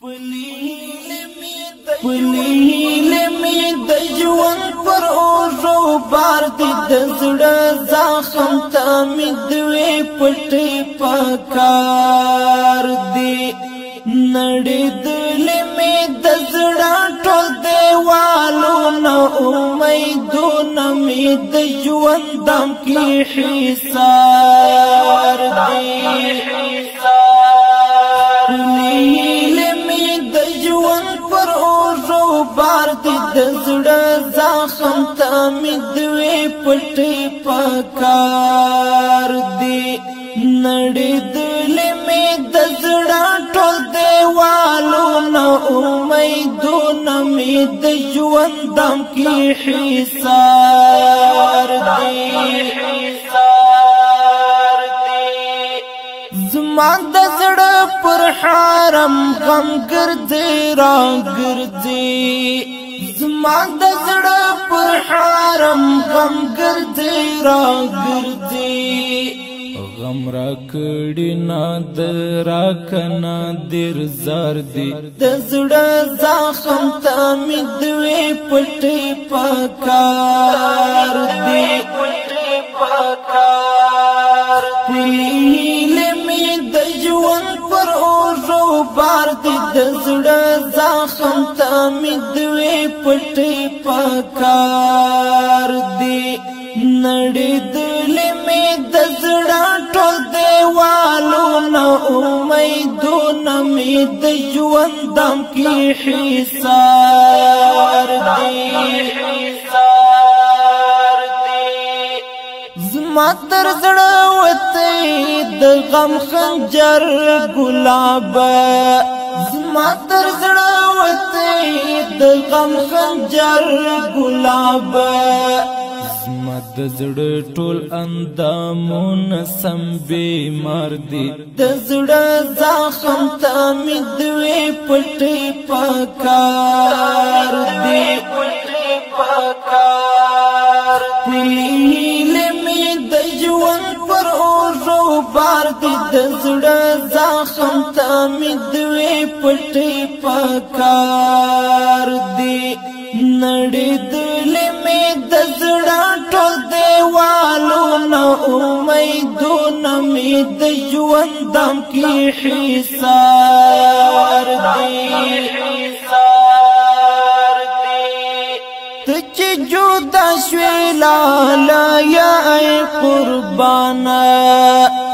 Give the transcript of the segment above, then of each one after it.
پلیل می د ژوند پر اوږو بار دی د زړه زخم ته مې دوې پټې پکار دی نړېدلې مې د زړه ټول دیوالونه امیدونه مې د ژوند دم کې حصار دی بار دی د زړه زخم ته مې دوې پټې پکار دی نړېدلې مې د زړه ټول دیوالونه امیدونه مې د ژوند دم کې حصار دی زما د زړه پر حرم غم ګرځي را ګرځي زما د زړه پر حرم غم ګرځي را ګرځي غم را کړي نادر کنا در زار دی د زړه زخم ته مې دوې پټې پکار دی بار دی د زړه زخم ته مې دوې پټې پکار دی نړېدلې مې د زړه ټول دیوالونه امیدونه مې د ژوند دم کې حصار دی زما تر زړه وته د غم خنجر ګلاب زما تر زړه وته د غم خنجر ګلاب زما د زړه ټول اندامونه سم بیمار دي د زړه زخم ته مې دوې پټې پکار دي بار دی د زړه زخم ته مې دوې پټې پکار دی نړېدلې مې د زړه ټول دیوالونه امیدونه مې د ژوند دم کې حصار دی ته چې جدا شوې لاله یا ای قربانه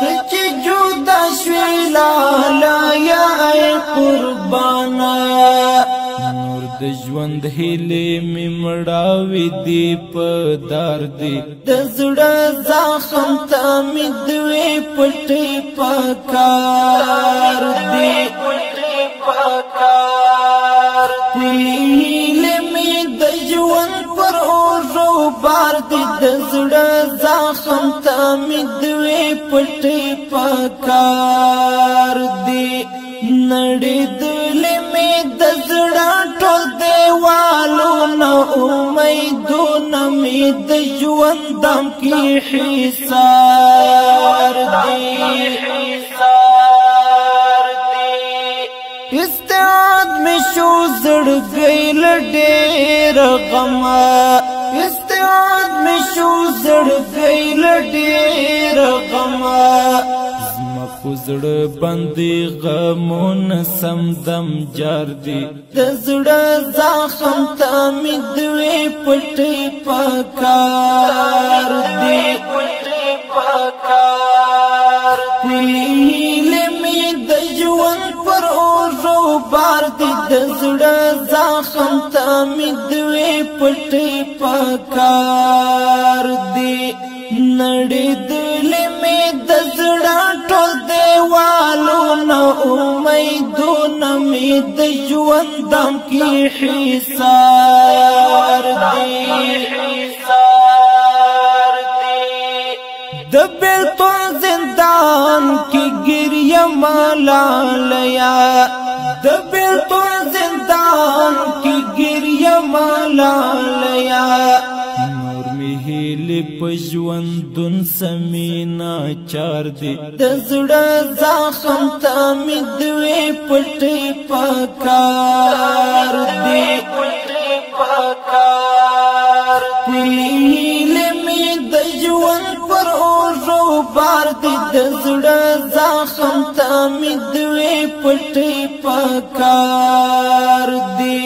ته چې جدا شوې لاله یا ای قربانه نور د ژوند هیلې مې مړاوې دي په دار دی د زړه زخم ته مې دوې پټې پکار دی بار دی د زړه زخم ته مې دوې پټې پکار دی نړېدلې مې د زړه ټول دیوالونه امیدونه مې د ژوند دم کې حصار دی استعاد مې شو زړګی له ډېر غمه استعاد مې شو زړګی له ډېر غمه زما په زړه باندې غمونه سمدم جار دي د زړه زخم ته مې دوې پټې پکار دي بار دی د زړه زخم ته مې دوې پټې پکار دی نړېدلې مې د زړه ټول دیوالونه امیدونه مې د ژوند دم کې حصار دی د بیلتون زندان کې ګریه ملالیا د بیلتون زندان کې ګریه ملالیا نور مې هیلې پژوندون سمینا چار دی د زړه زخم ته مې دوی پټي پکار دی هیله مې د ژوند پر اوږو بار دی د زړه زخم ته مې دوی پټي پکار دی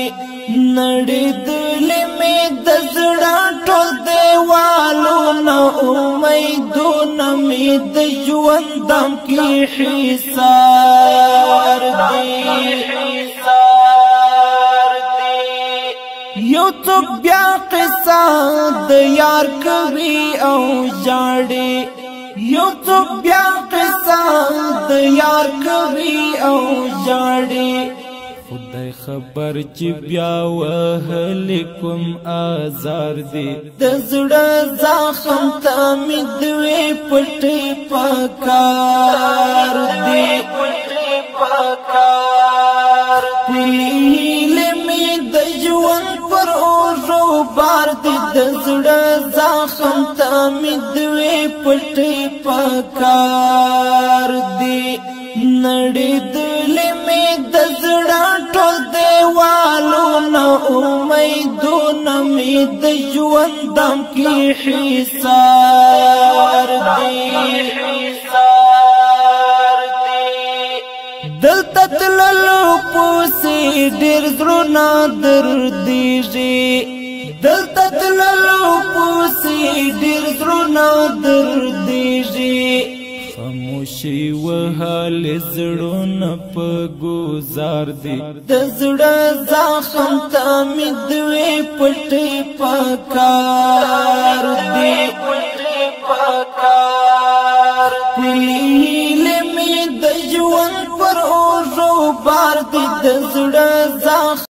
نړېدلې مې د زړه ټول دیوالونه امیدونه مې د ژوند دم کې حصار دی یو څوک بیا قصه د یار کوي او ژاړي یو څوک بیا قصه د یار کوي او ژاړي خدای خبر چې بیا وهلی کوم آزار دی د زړه زخم ته مې دوی پټي پکار دی هیله مې د ژوند پر اوږو بار دی د زړه زخم ته مې دوی پټي پکار دی نړېدلې مې د زړه ټول دیوالونه امیدونه مې د ژوند دم کې حصار دی دلته تللو پسې ډېر زړونه دردېږي دلته تللو پسې ډېر زړونه دردېږي خاموشي وهل زړونه په ګوزار دی د زړه زخم ته مې دوی پټي پکار دی هیله مې د ژوند پر اوږو بار دی د زړه زخم